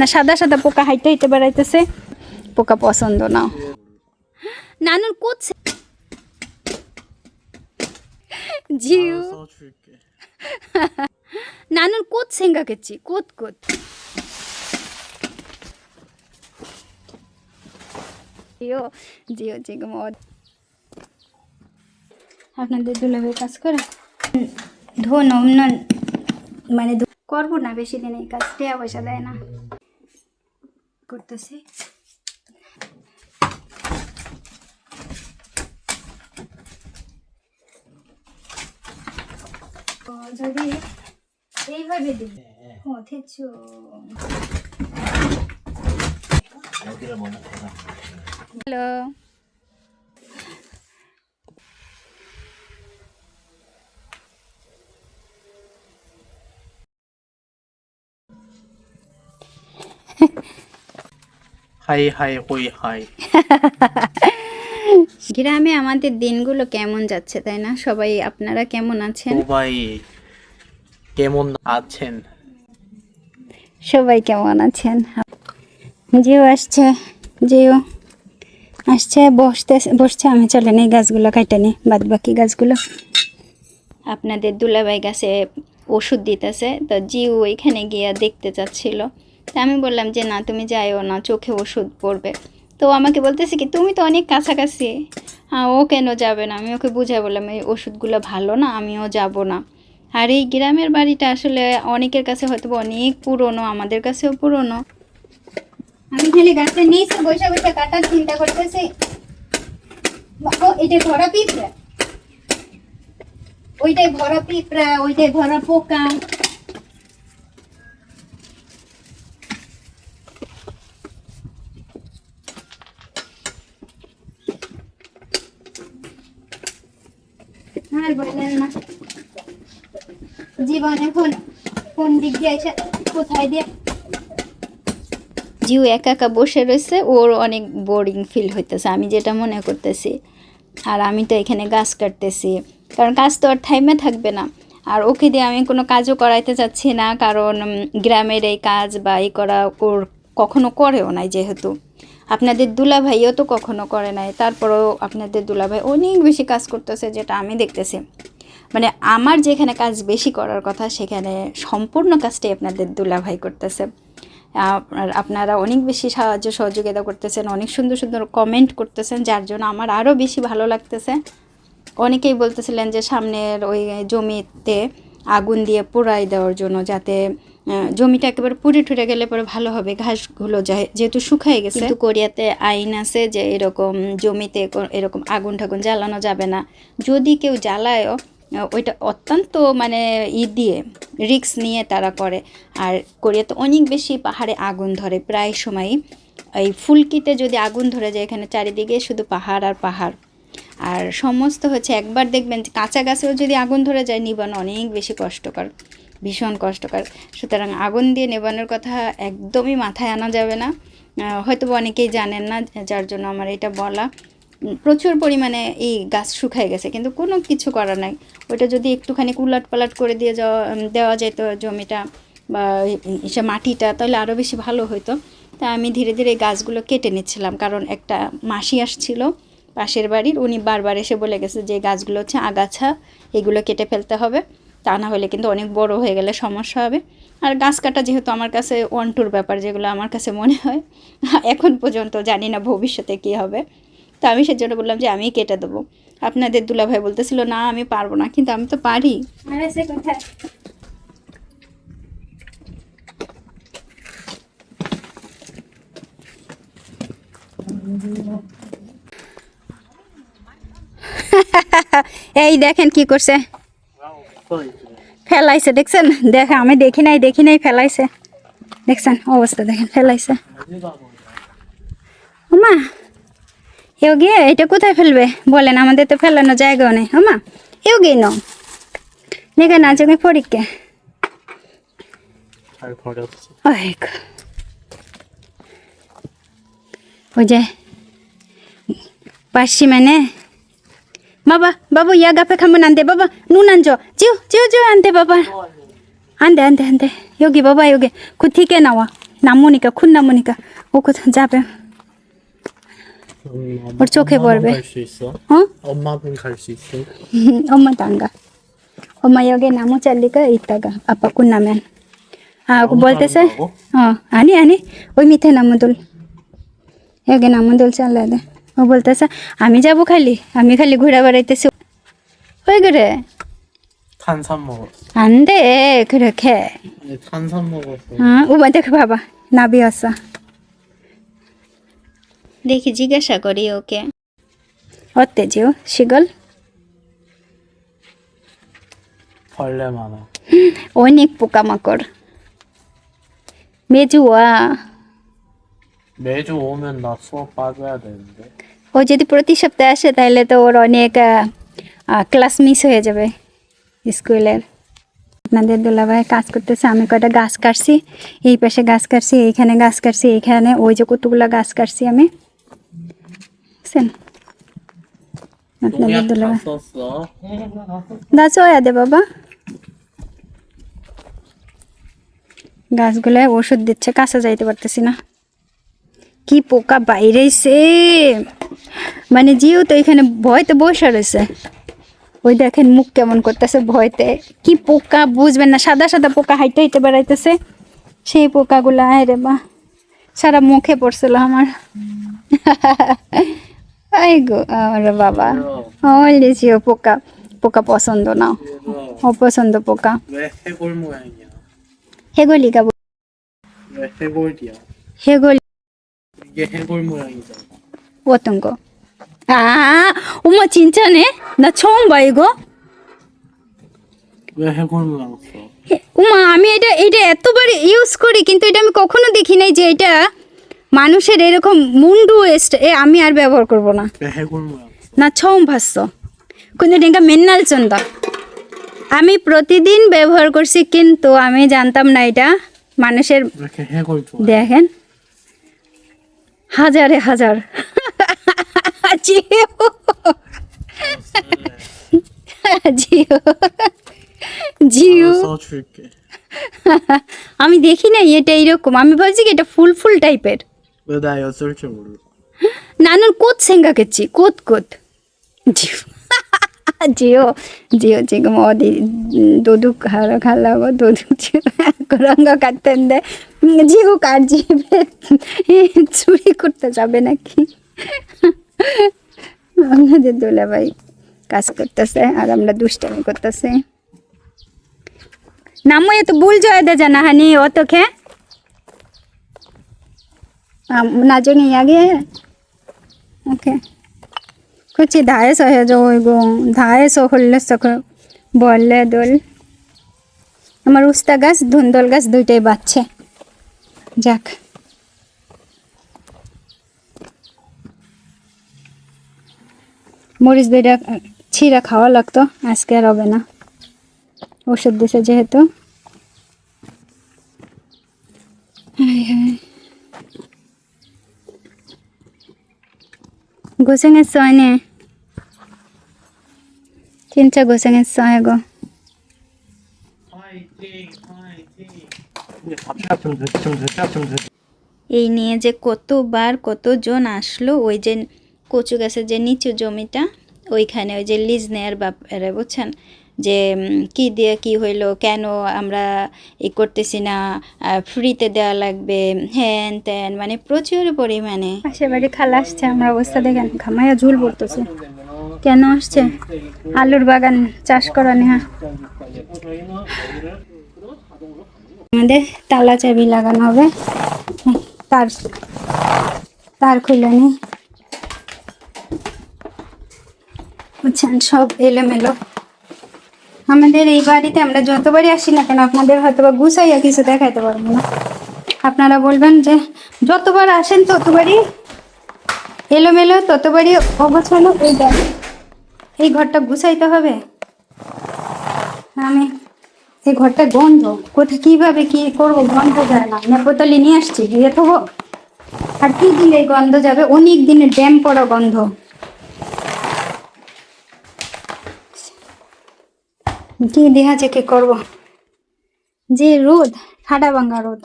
না সাদা সাদা পোকা হাইটে হাইটে বেড়াইতেছে, পোকা পছন্দ না। নানুর কোচ জিউ 나는 꽃 생각했지. 꽃. জিও 지금 আপনাদের দুলাভাই কাজ করে ধন উন্নয়ন মানে করবো না বেশি দিন, এই কাজ টাকা পয়সা দেয় না, করতেছি। যদি এইভাবে দিই থেছো হ্যালো হাই হাই কই হাই। গ্রামে আমাদের দিনগুলো কেমন যাচ্ছে তাই না? সবাই আপনারা কেমন আছেন? সবাই কেমন আছেন? সবাই কেমন আছেন? জিও আসছে, জিও আসছে, বসছে। আমি চলেন এই গাছগুলো কাটে নি, বাদ বাকি গাছগুলো। আপনাদের দুলাভাই গাছে ওষুধ দিতেছে, তো জিও ওইখানে গিয়ে দেখতে চাচ্ছিল। তা আমি বললাম যে না তুমি যাইও না, চোখে ওষুধ পড়বে। তো আমাকে বলতেছে কি তুমি তো অনেক কাছাকাছি, ও কেন যাবে না? আমি ওকে বুঝাই বললাম এই ওষুধগুলো ভালো না, আমিও যাব না। আর এই গ্রামের বাড়িটা আসলে অনেকের কাছে হয়তো অনেক পুরনো, আমাদের কাছেও পুরনো। আমি খালি গাছের নিচে বসে বসে কাটার চিন্তা করতেছি। ও এটা ভরা পিঁপড়া, ওইটাই ভরা পিঁপড়া, ওইটাই ভরা পোকা। আর বললেন না জীবন এখন কোন দিক দিয়ে এসে কোথায় দিয়ে। জিউ একা একা বসে রয়েছে, ওর অনেক বোরিং ফিল হইতেছে, আমি যেটা মনে করতেছি। আর আমি তো এখানে গাছ কাটতেছি, কারণ কাজ তো আর থাইমে থাকবে না। আর ওকে দিয়ে আমি কোনো কাজও করাইতে চাচ্ছি না, কারণ গ্রামের এই কাজ বা এই করা ওর কখনো করেও নাই, যেহেতু আপনাদের দুলাভাইও তো কখনো করে নাই। তারপরেও আপনাদের দুলাভাই অনেক বেশি কাজ করতেছে, যেটা আমি দেখতেছি। মানে আমার যেখানে কাজ বেশি করার কথা, সেখানে সম্পূর্ণ কাজটাই আপনাদের দুলাভাই করতেছে। আপনারা অনেক বেশি সাহায্য সহযোগিতা করতেছেন, অনেক সুন্দর সুন্দর কমেন্ট করতেছেন, যার জন্য আমার আরও বেশি ভালো লাগতেছে। অনেকেই বলতেছিলেন যে সামনের ওই জমিতে আগুন দিয়ে পোড়াই দেওয়ার জন্য, যাতে জমিটা একেবারে পুড়ে ঠুরে গেলে পরে ভালো হবে, ঘাসগুলো যায় যেহেতু শুকাই গেছে। কিন্তু কোরিয়াতে আইন আছে যে এরকম জমিতে এরকম আগুন ঠাগুন জ্বালানো যাবে না। যদি কেউ জ্বালায়ও ওইটা অত্যন্ত মানে দিয়ে রিস্ক নিয়ে তারা করে। আর কোরিয়াতে অনেক বেশি পাহাড়ে আগুন ধরে প্রায় সময়ই। এই ফুলকিতে যদি আগুন ধরে যায়, এখানে চারিদিকে শুধু পাহাড় আর পাহাড়। আর সমস্ত হচ্ছে একবার দেখবেন কাঁচা গাছেও যদি আগুন ধরে যায়, নিবানো অনেক বেশি কষ্টকর, ভীষণ কষ্টকর। সুতরাং আগুন দিয়ে নেবানোর কথা একদমই মাথায় আনা যাবে না। হয়তো অনেকেই জানেন না, যার জন্য আমার এটা বলা। প্রচুর পরিমাণে এই গাছ শুকায় গেছে, কিন্তু কোনো কিছু করার নাই। ওইটা যদি একটুখানি উলট পালট করে দেওয়া যেত জমিটা বা সে মাটিটা, তাহলে আরও বেশি ভালো হতো। তা আমি ধীরে ধীরে গাছগুলো কেটে নিচ্ছিলাম, কারণ একটা মাসি আসছিল পাশের বাড়ির, উনি বারবার এসে বলে গেছে যে গাছগুলো হচ্ছে আগাছা, এগুলো কেটে ফেলতে হবে, তা না হলে কিন্তু অনেক বড় হয়ে গেলে সমস্যা হবে। আর গাছ কাটা যেহেতু আমার কাছে অন্টুর ব্যাপার, যেগুলো আমার কাছে মনে হয়, এখন পর্যন্ত জানি না ভবিষ্যতে কী হবে। তো আমি সেজন্য বললাম যে আমি কেটে দেবো। আপনাদের দুলাভাই বলতেছিল না আমি পারবো না, কিন্তু আমি তো পারি। আরে সে কোথায় এই দেখেন কি করছে, ফেলাইছে দেখছেন? দেখেন আমি দেখি নাই ফেলাইছে, দেখছেন অবস্থা দেখেন, ফেলাইছে। ওমা এও গিয়ে এটা কোথায় ফেলবে বলেন? আমাদের তো ফেলানো জায়গাও নেই। ওমা এও গিয়ে ন দেখে না চোখে পরীক্ষা ওই যে পাশি মানে বাবা বাবু ইয়া গাপে খামন আনতে বাবা নুন আনজো জিও জিও জিও আনতে বাবা আনতে আনতে আনতে योगी बाबा योगी खुद ठीक है ना हुआ নামমনিকা খুন নামমনিকা ও কোথায় যাবে ওর চোখে পড়বে 갈수 있어? 어? 엄마분 갈 수 있어? 엄마도 안 가. 엄마 여기 나무 잘리가 있다가 아빠 끝나면. 아, 그 볼때세? 아니 아니. ওই 밑에 나무들. 여기 나무들 잘라야 돼. ও বলতেছে আমি যাব খালি আমি খালি ঘুরে বেড়াইতেছি 왜 그래? 탄산 먹었어. 안 돼. 그렇게. 아니, 탄산 먹었어. ওমা দেখো বাবা নাবি আসা দেখি জিজ্ঞাসা করি ওকে 어때 지호? 시골? 벌레 많아. অনেক পোকামাকড় 매주 와. 매주 오면 나 수업 빠져야 되는데. ও যদি প্রতি সপ্তাহে আসে তাহলে তো ওর অনেক ক্লাস মিস হয়ে যাবে স্কুলের আপনাদের দুলাভাই কাজ করতেছে আমি কয়টা গাছ কাটছি এই পাশে গাছ কাটছি এইখানে গাছ কাটছি এইখানে ওই যে কতগুলো গাছ কাটছি আমি বুঝছেন আপনাদের 농약 다 দুলাভাই 썼어. গাছ হয়ে দে বাবা গাছগুলায় ওষুধ দিচ্ছে কাছে যাইতে পারতেছি না কি পোকা বাইরেছে মানে জিও তো এখানে ভয়তে বসে রয়েছে ওই দেখেন মুখ কেমন করতেছে ভয়তে কি পোকা বুঝবেন না সাদা সাদা পোকা হাইটে হাইটে বেড়াইতেছে সেই পোকাগুলা রে বা সারা মুখে পড়ছিল আমার আই গো আরে বাবা ওই জিও পোকা পোকা পছন্দ না অপছন্দ পোকা 왜 해골 모양이야? হেগলিকা 왜 해골이야? হেগলি 이게 해골 모양이잖아. 어떤거? 아, 엄마 진짜네? 나 처음 봐 이거. 왜 해골 모양 써? ওমা আমি এটা এতবার ইউজ করি কিন্তু এটা আমি কখনো দেখি নাই যে এটা মানুষের এরকম মুন্ডু আমি আর ব্যবহার করব না 왜 해골 모양 써? না 처음 봤어. 근데 내가 맨날 쓴다. আমি প্রতিদিন ব্যবহার করছি কিন্তু আমি জানতাম না এটা মানুষের 왜 이렇게 해골 좋아? দেখেন হাজারে হাজার জিও জিও জিও 써줄게. আমি দেখি না এটা এরকম আমি ভাবছি কি এটা ফুল ফুল টাইপের 왜 나 였을 줄 몰라. 나는 꽃 생각했지 꽃 지오 지오 지오 지금 어디 도둑 하러 가려고 도둑 그런 것 같은데 지오 কার 집에 চুরি করতে যাবে নাকি আমাদের দুলাভাই কাজ করতেছে আর আমরা দুষ্টামি করতেছে 나무에 또 물 줘야 되잖아 하니 어떻게 나중에 이야기해 오케이 그렇지 다 해서 해줘 이거 다 해서 흘렸어 그 벌레들 আমার উস্তা গাছ ধুন্দল গাছ দুইটাই বাচ্ছে যাক মরিচ দুইটা ছিঁড়া খাওয়া লাগতো আজকে আর হবে না ওষুধ দিছে যেহেতু 고생했어 아니 진짜 고생했어 이거 화이팅 화이팅. 이제 잡차 좀 됐자 좀 됐. এই নিয়ে যে কতবার কতজন আসলো ওই যে কচু গাছের যে নিচু জমিটা ওইখানে ওই যে লিজ নেয়ার ব্যাপারে বুঝছেন যে কি দিয়ে কি হইলো কেন আমরা করতেছি না ফ্রিতে দেওয়া লাগবে হ্যান ত্যান মানে প্রচুর পরিমাণে পাশের বাড়ি খালা আসছে আমার অবস্থা দেখেন ঘামাইয়া ঝুল পড়তেছে কেন আসছে আলুর বাগান চাষ করা নেহা আমাদের তালা চাবি লাগানো হবে তার খুলে নি বুঝছেন সব এলোমেলো আমাদের এই বাড়িতে আমরা যতবারই আসি না কেন আপনাদের হয়তো বা গুছাইয়া কিছু দেখাইতে পারবো না আপনারা বলবেন যে যতবার আসেন ততবারই এলোমেলো ততবারই অগোছালো এই ঘরটা গুছাইতে হবে আমি এই ঘরটা গন্ধ কোথায় কিভাবে কি করবো গন্ধ যায় না নেপোতলি নিয়ে আসছি দিয়ে তো আর কি দিলে গন্ধ যাবে অনেক দিনের ড্যাম পড়া গন্ধ কি দেখা যে কি করবো যে রোদ ঠাডা ভাঙ্গা রোদ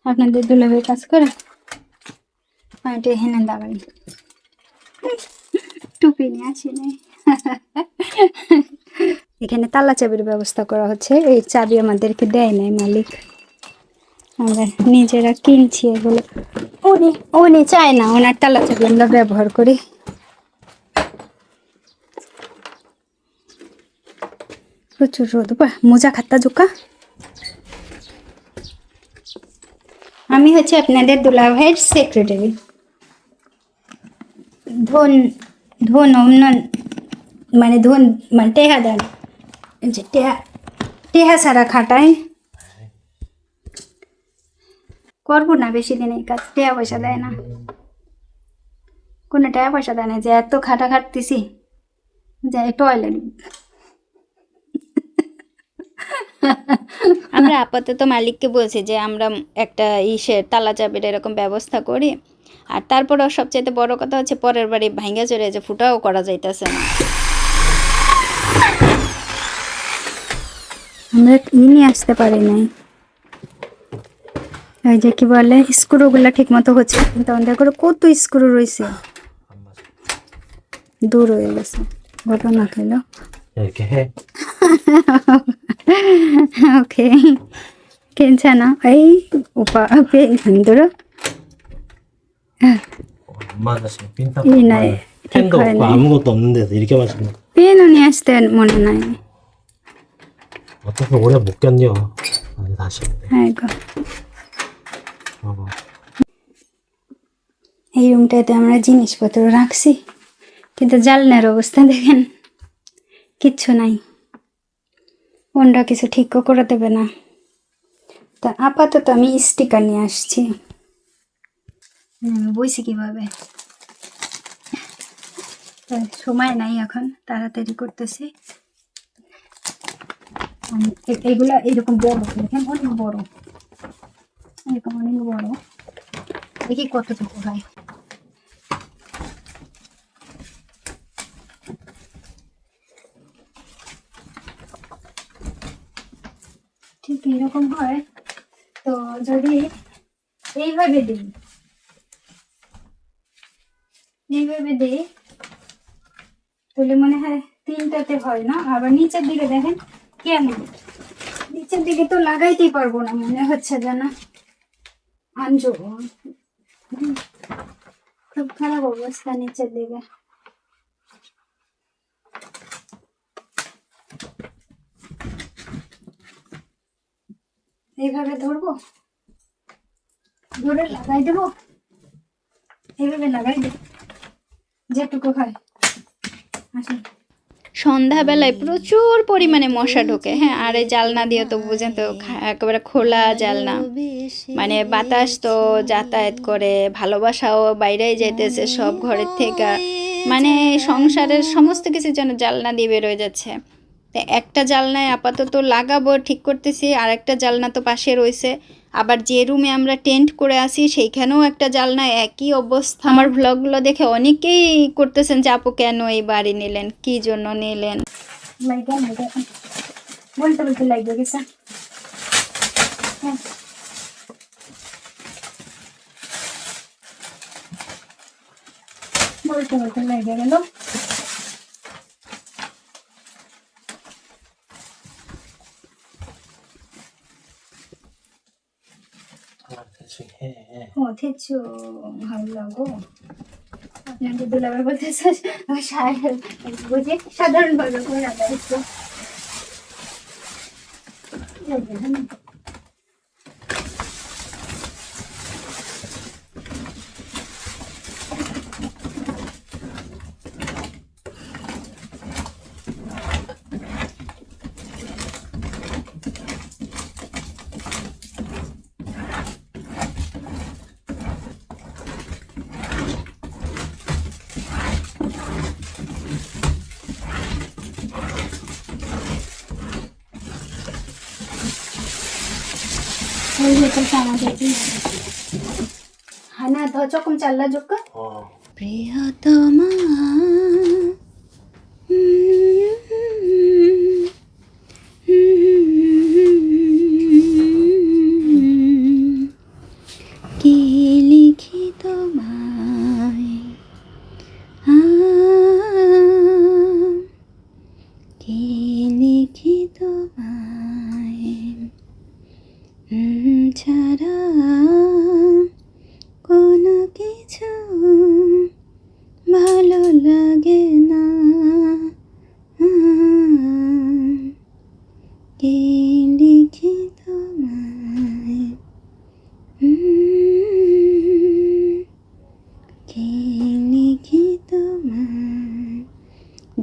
আপনাদের দুলাভাই কাজ করে আমি তো এখানে দাঁড়াই টুপি নিয়ে আসি নাই এখানে তালা চাবির ব্যবস্থা করা হচ্ছে এই চাবি আমাদেরকে দেয় নাই মালিক আমরা নিজেরা কিনছি এগুলো উনি উনি চায় না ওনার তালা চাবি আমরা ব্যবহার করি প্রচুর রোদ মোজা খাত্তা জোকা আমি হচ্ছে আপনাদের দুলাভাইয়ের সেক্রেটারি ধন ধন উন্নয়ন মানে ধন মানে টেহা দেন যে টেহা টেহা ছাড়া খাটায় করবো না বেশি দিন এই কাজ টাকা পয়সা দেয় না কোনো টাকা পয়সা দেয় না যে এত খাটা খাটতেছি যাই টয়লেট আমরা আপাতত মালিককে বলছি যে আমরা একটা ইসের তালা চাবির এরকম ব্যবস্থা করি আর তারপরও সবচেয়ে বড় কথা হচ্ছে পরের বাড়ি ভাঙ্গা চড়ে যে ফুটাও করা যাইতেছে না আমরা নিয়ে আসতে পারি নাই এই যে কি বলে স্ক্রুগুলা ঠিক মতো হচ্ছে কিন্তু আমাদের করে কত স্ক্রু রয়েছে দূর হয়ে গেছে ঘটনা খেলো 이렇게 해. 오케이 괜찮아 에이 오빠 앞에 힘들어 엄마는 지금 빈타 이 나이 펜도 없고 아무것도 없는 데서 이렇게 마시는 거 পেনও নিয়ে আসতে মনে নাই 어떻게 오래 못 견뎌. 아니 다시 근데. আইগো 어. এই রুমটাতে আমরা জিনিসপত্র রাখছি কিন্তু জানলার অবস্থা দেখেন কিচ্ছু নাই ওনরা কিছু ঠিক করে দেবে না তা আপাতত আমি স্টিকার নিয়ে আসছি বইছি কিভাবে সময় নাই এখন তাড়াতাড়ি করতেছি এগুলা এরকম বড় দেখেন অনেক বড় এরকম অনেক বড় দেখি কতটুকু হয় ঠিক এরকম হয় তো যদি এইভাবে দিই তাহলে মনে হয় তিনটাতে হয় না আবার নিচের দিকে দেখেন কেমন নিচের দিকে তো লাগাইতেই পারবো না মনে হচ্ছে যেন আনজো খুব খারাপ অবস্থা নিচের দিকে এইভাবে ধরবো ধরে লাগাই দেবো এইভাবে লাগাই দেবো যেটুকু হয় আসুন সন্ধ্যাবেলায় প্রচুর পরিমাণে মশা ঢোকে হ্যাঁ আর এই জালনা দিয়ে তো বুঝেন তো একেবারে খোলা জালনা মানে বাতাস তো যাতায়াত করে ভালোবাসাও বাইরেই যাইতেছে সব ঘরের থেকে মানে সংসারের সমস্ত কিছু যেন জালনা দিয়ে বেরোয় যাচ্ছে তো একটা জালনায় আপাতত লাগাবো ঠিক করতেছি আর একটা জালনা তো পাশে রয়েছে আবার যে রুমে আমরা টেন্ট করে আসি সেইখানেও একটা জালনা একই অবস্থা আমার ভ্লগগুলো দেখে অনেকেই করতেছেন যে আপু কেন এই বাড়ি নিলেন কি জন্য নিলেন বলতে বলতে লাগবে গেছে বলতে বলতে লাগে গেল 대충 해. 대충 하려고 আপনাদের দুলাভাই বলতেছে বুঝি সাধারণভাবে করে রাখা হচ্ছে 하나 더 조금 잘라줄까? প্রিয়তমা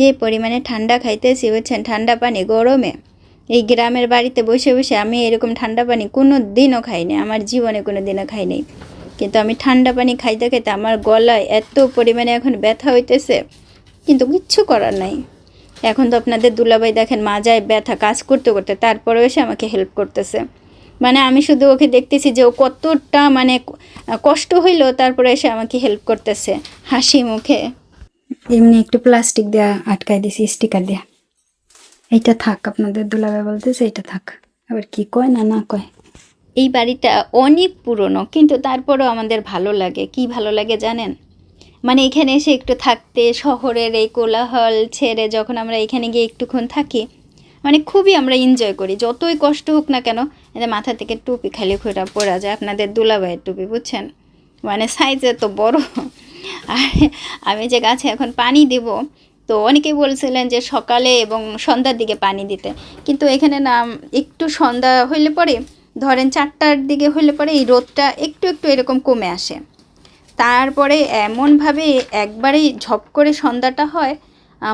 যে পরিমাণে ঠান্ডা খাইতেছি বুঝছেন, ঠান্ডা পানি গরমে। এই গ্রামের বাড়িতে বসে বসে আমি এরকম ঠান্ডা পানি কোনো দিনও খাইনি, আমার জীবনে কোনো দিনও খাইনি। কিন্তু আমি ঠান্ডা পানি খাইতে খাইতে আমার গলায় এত পরিমাণে এখন ব্যথা হইতেছে, কিন্তু কিচ্ছু করার নাই। এখন তো আপনাদের দুলাভাই দেখেন মাজায় ব্যথা কাজ করতে করতে, তারপরেও এসে আমাকে হেল্প করতেছে। মানে আমি শুধু ওকে দেখতেছি যে ও কতটা মানে কষ্ট হইলো, তারপরে এসে আমাকে হেল্প করতেছে হাসি মুখে। এমনি একটু প্লাস্টিক দেওয়া আটকাই দিছি স্টিকার দেয়া। এইটা থাক, আপনাদের দুলাভাই বলতেছে এটা থাক, আবার কি কয় না না কয়। এই বাড়িটা অনেক পুরনো, কিন্তু তারপরেও আমাদের ভালো লাগে। কি ভালো লাগে জানেন, মানে এখানে এসে একটু থাকতে, শহরের এই কোলাহল ছেড়ে যখন আমরা এখানে গিয়ে একটুক্ষণ থাকি, মানে খুবই আমরা এনজয় করি। যতই কষ্ট হোক না কেন, এদের মাথা থেকে টুপি খালি খোঁড়া পড়া যায়, আপনাদের দুলাভাইয়ের টুপি বুঝছেন, মানে সাইজে তো বড়। আর আমি যে গাছে এখন পানি দেব, তো অনেকেই বলছিলেন যে সকালে এবং সন্ধ্যার দিকে পানি দিতে, কিন্তু এখানে না একটু সন্ধ্যা হইলে পরে, ধরেন 4টার দিকে হইলে পরে এই রোদটা একটু একটু এরকম কমে আসে, তারপরে এমনভাবে একবারেই ঝপ করে সন্ধ্যাটা হয়,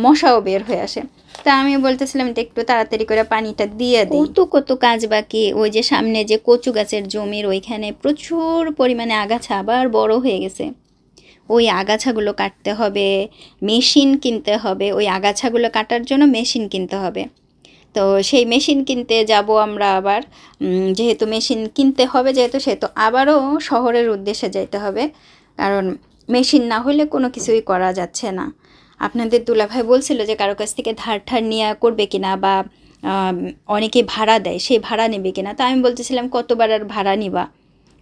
মশাও বের হয়ে আসে। তা আমি বলতেছিলাম যে একটু তাড়াতাড়ি করে পানিটা দিয়ে দিই। কত কত কাজ বাকি। ওই যে সামনে যে কচু গাছের জমির ওইখানে প্রচুর পরিমাণে আগাছা আবার বড় হয়ে গেছে, ওই আগাছাগুলো কাটতে হবে, মেশিন কিনতে হবে, ওই আগাছাগুলো কাটার জন্য মেশিন কিনতে হবে। তো সেই মেশিন কিনতে যাব আমরা আবার, যেহেতু মেশিন কিনতে হবে যেহেতু, সেহেতু আবারও শহরের উদ্দেশ্যে যাইতে হবে, কারণ মেশিন না হলে কোনো কিছুই করা যাচ্ছে না। আপনাদের দুলাভাই বলছিল যে কারো কাছ থেকে ধার ঠার নিয়ে করবে কিনা, বা অনেকে ভাড়া দেয়, সেই ভাড়া নেবে কিনা। তা আমি বলতেছিলাম কতবার আর ভাড়া নিবা,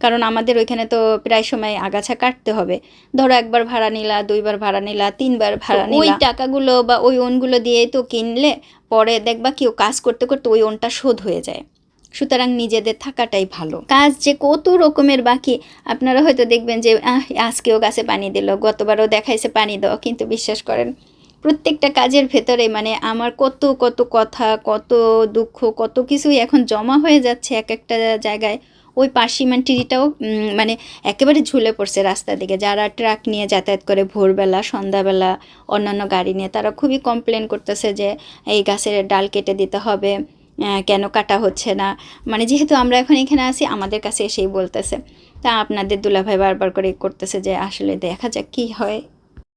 কারণ আমাদের ওইখানে তো প্রায় সময় আগাছা কাটতে হবে। ধরো একবার ভাড়া নিলা, 2বার ভাড়া নিলা, 3বার ভাড়া নিলা, ওই টাকাগুলো বা ওই ওনগুলো দিয়ে তো কিনলে পরে দেখবা কেউ কাজ করতে করতে ওই ওনটা শোধ হয়ে যায়। সুতরাং নিজেদের থাকাটাই ভালো। কাজ যে কত রকমের বাকি, আপনারা হয়তো দেখবেন যে আজকেও গাছে পানি দিল, গতবারও দেখাইছে পানি দাও, কিন্তু বিশ্বাস করেন প্রত্যেকটা কাজের ভেতরে মানে আমার কত কত কথা, কত দুঃখ, কত কিছুই এখন জমা হয়ে যাচ্ছে এক একটা জায়গায়। ওই পার্সিমান ট্রিটাও মানে একেবারে ঝুলে পড়ছে রাস্তার দিকে। যারা ট্রাক নিয়ে যাতায়াত করে ভোরবেলা, সন্ধ্যাবেলা, অন্যান্য গাড়ি নিয়ে, তারা খুবই কমপ্লেন করতেছে যে এই গাছের ডাল কেটে দিতে হবে, কেন কাটা হচ্ছে না। মানে যেহেতু আমরা এখন এখানে আছি, আমাদের কাছে এসেই বলতেছে। তা আপনাদের দুলাভাই বারবার করে করতেছে যে আসলে দেখা যাক কী হয়।